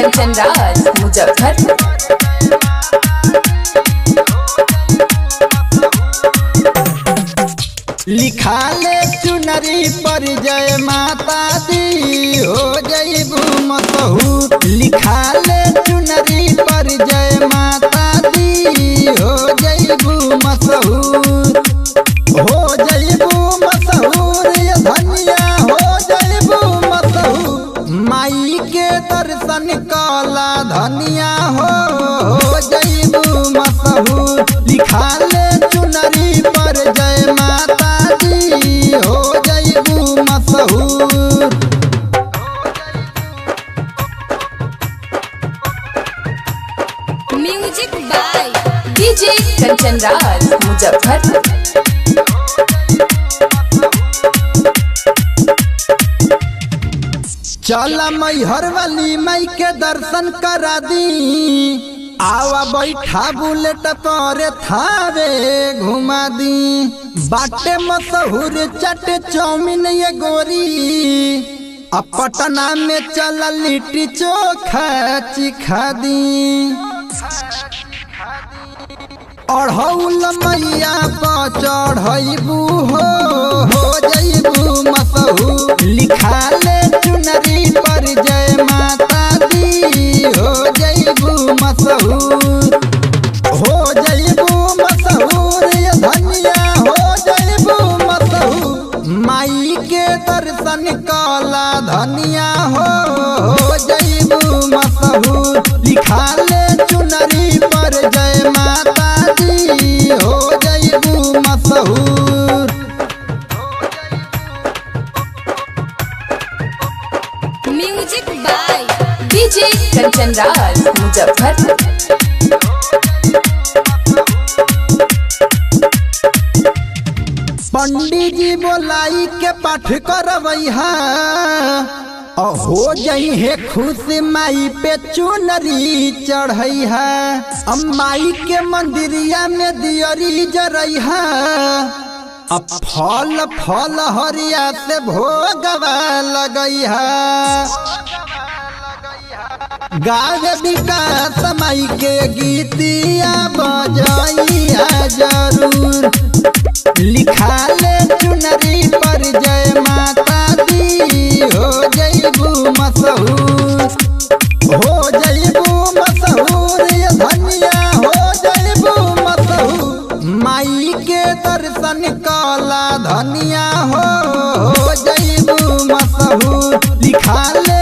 कंचन राज मुजफ्फरपुर। लिखा ले चुनरी पर जय माता दी हो जईबू मशहूर। लिखा ले चुनरी पर जय माता दी हो जईबू मशहूर। हो जईबू मशहूर ये धनिया हो जईबू मशहूर। माई के दर्शन कला धनिया हो जईबू मशहूर। लिखा ले चुनरी पर जय माता हो जईबू मशहूर। Music by DJ Kanchan Raj Muzaffarpur. चला मैहर वाली माई के दर्शन करा दी। आवा बैठा बुलेट पर थावे घुमा दी। बाटे मशहूर चट चौमिन ये गोरी। अब पटना में चल लिट्टी चोखा चिखा दी। अढ़ौल मैया पर चढ़बू हो जईबू मशहूर। लिखा ले चुनरी पर जय माता दी हो जईबू मशहूर। हो जईबू मशहूर ये धनिया हो जईबू मशहूर। माई के दर्शन कला धनिया हो जईबू मशहूर। लिखा ले चुनरी पर जय माता दी हो जईबू मशहूर। Music by DJ Kanchan Raj Muzaffarpur. पंडित जी बोलाई के पाठ करवैहा। हो जई है खुश माई पे चुनरी चढ़ैहा। माई के मंदिरिया में दियरी जरैहा। अब फल फल हरिया से भोगवा लगैहा। गावे विकास माई के गीतिया बजैया जरूर। लिखा ले चुनरी पर जय माता दी हो जईबू मशहूर। हो जईबू मशहूर ये धनिया हो जईबू मशहूर। माई के दर्शन कला धनिया हो जईबू मशहूर। लिखा ले